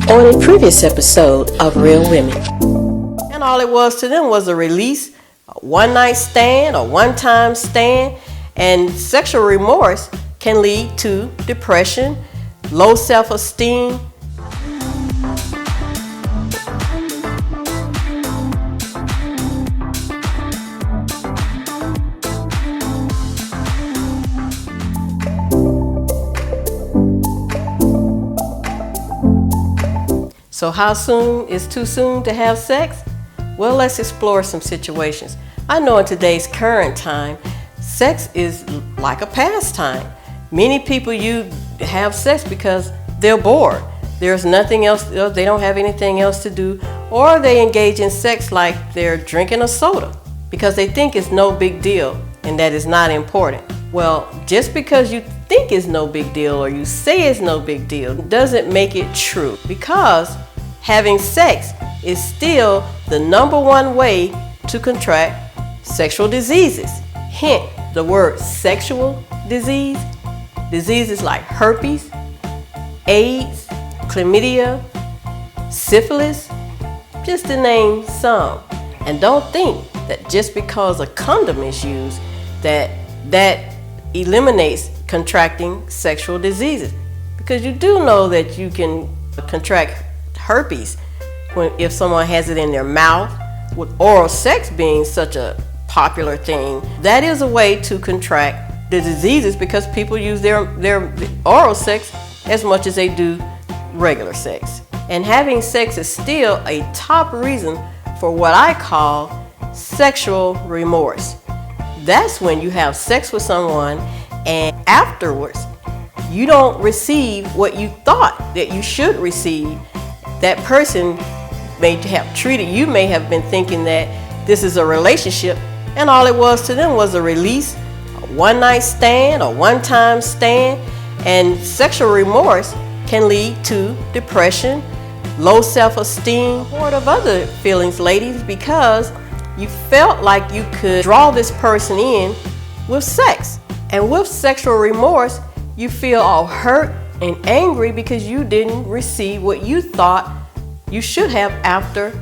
on a previous episode of Real Women. And all it was to them was a release, a one-night stand, a one-time stand, and sexual remorse can lead to depression, low self-esteem. So how soon is too soon to have sex? Well, let's explore some situations. I know in today's current time, sex is like a pastime. Many people have sex because they're bored. There's nothing else, they don't have anything else to do, or they engage in sex like they're drinking a soda because they think it's no big deal and that it's not important. Well, just because you think it's no big deal or you say it's no big deal doesn't make it true, because having sex is still the #1 way to contract sexual diseases. Hint, the word sexual disease. Diseases like herpes, AIDS, chlamydia, syphilis, just to name some. And don't think that just because a condom is used that eliminates contracting sexual diseases, because you do know that you can contract herpes if someone has it in their mouth. With oral sex being such a popular thing, that is a way to contract the diseases, because people use their oral sex as much as they do regular sex. And having sex is still a top reason for what I call sexual remorse. That's when you have sex with someone and afterwards you don't receive what you thought that you should receive. That person may have treated you, may have been thinking that this is a relationship, and all it was to them was a release, a one-night stand, a one-time stand. And sexual remorse can lead to depression, low self-esteem, or of other feelings, ladies, because you felt like you could draw this person in with sex. And with sexual remorse, you feel all hurt and angry because you didn't receive what you thought you should have after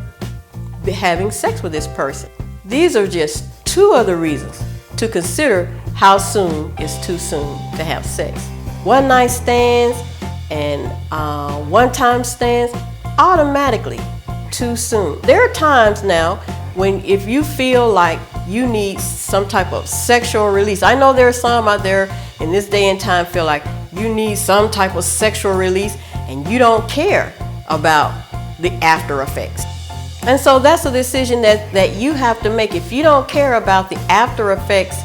having sex with this person. These are just 2 other reasons to consider how soon is too soon to have sex. One-night stands and one-time stands, automatically too soon. There are times now when if you feel like you need some type of sexual release. I know there are some out there in this day and time feel like you need some type of sexual release and you don't care about the after effects. And so that's a decision that you have to make. If you don't care about the after effects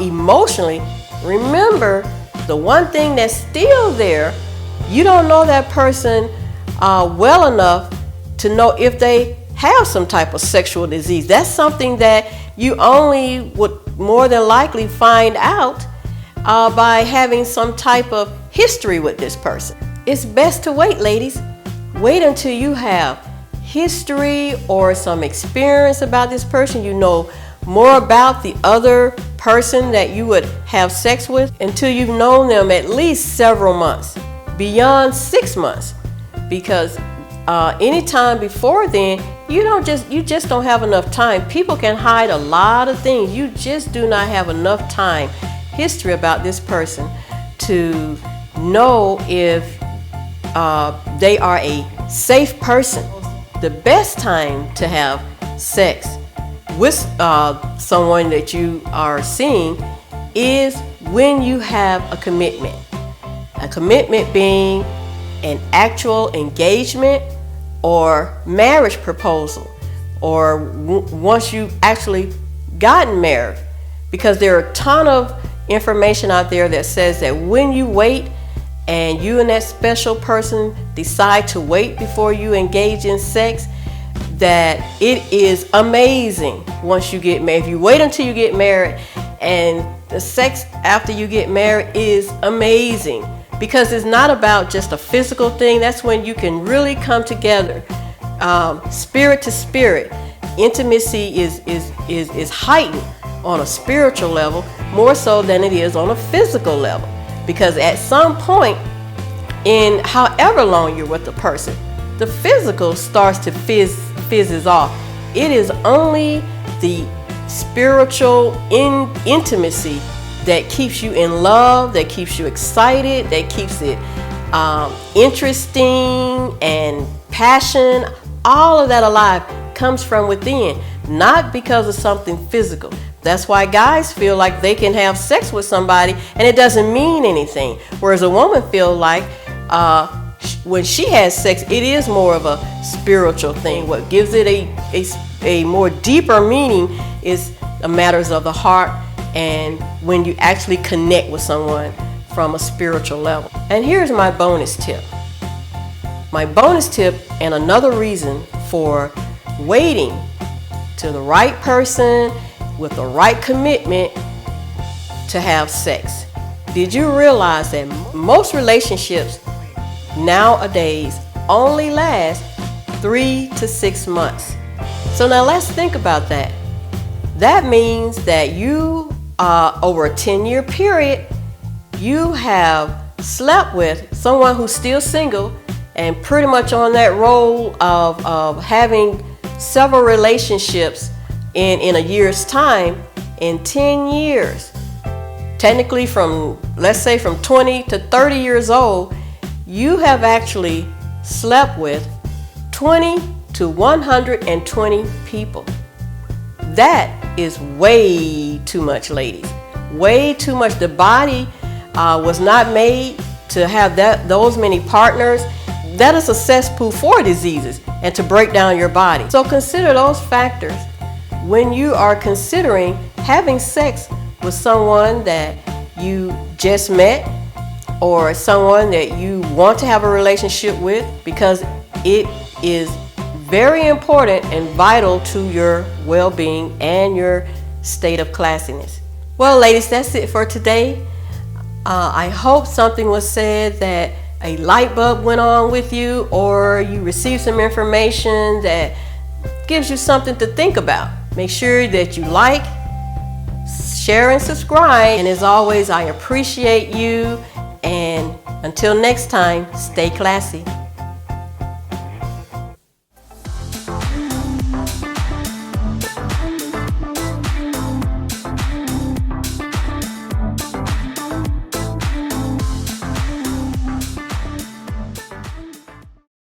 emotionally, remember the one thing that's still there, you don't know that person well enough to know if they have some type of sexual disease. That's something that you only would more than likely find out by having some type of history with this person. It's best to wait, ladies. Wait until you have history or some experience about this person. You know more about the other person that you would have sex with, until you've known them at least several months, beyond 6 months, because anytime before then, you just don't have enough time. People can hide a lot of things. You just do not have enough time, history about this person to know if they are a safe person. The best time to have sex with someone that you are seeing is when you have a commitment. A commitment being an actual engagement or marriage proposal, or once you've actually gotten married, because there are a ton of information out there that says that when you wait and you and that special person decide to wait before you engage in sex, that it is amazing once you get married. If you wait until you get married, and the sex after you get married is amazing, because it's not about just a physical thing. That's when you can really come together, spirit to spirit. Intimacy is heightened on a spiritual level more so than it is on a physical level, because at some point in however long you're with the person. The physical starts to fizzes off. It is only the spiritual intimacy that keeps you in love, that keeps you excited, that keeps it interesting and passion. All of that alive comes from within, not because of something physical. That's why guys feel like they can have sex with somebody and it doesn't mean anything. Whereas a woman feels like when she has sex, it is more of a spiritual thing. What gives it a more deeper meaning is the matters of the heart and when you actually connect with someone from a spiritual level. And here's my bonus tip. My bonus tip and another reason for waiting to the right person with the right commitment to have sex. Did you realize that most relationships nowadays only last 3 to 6 months? So now let's think about that. That means that you, over a 10-year period, you have slept with someone who's still single and pretty much on that role of having several relationships in a year's time. In 10 years, technically let's say from 20 to 30 years old, you have actually slept with 20 to 120 people. That is way too much, ladies. Way too much. The body was not made to have those many partners. That is a cesspool for diseases and to break down your body. So consider those factors when you are considering having sex with someone that you just met or someone that you want to have a relationship with, because it is very important and vital to your well-being and your state of classiness. Well, ladies, that's it for today. I hope something was said that a light bulb went on with you, or you received some information that gives you something to think about. Make sure that you like, share, and subscribe. And as always, I appreciate you. And until next time, stay classy.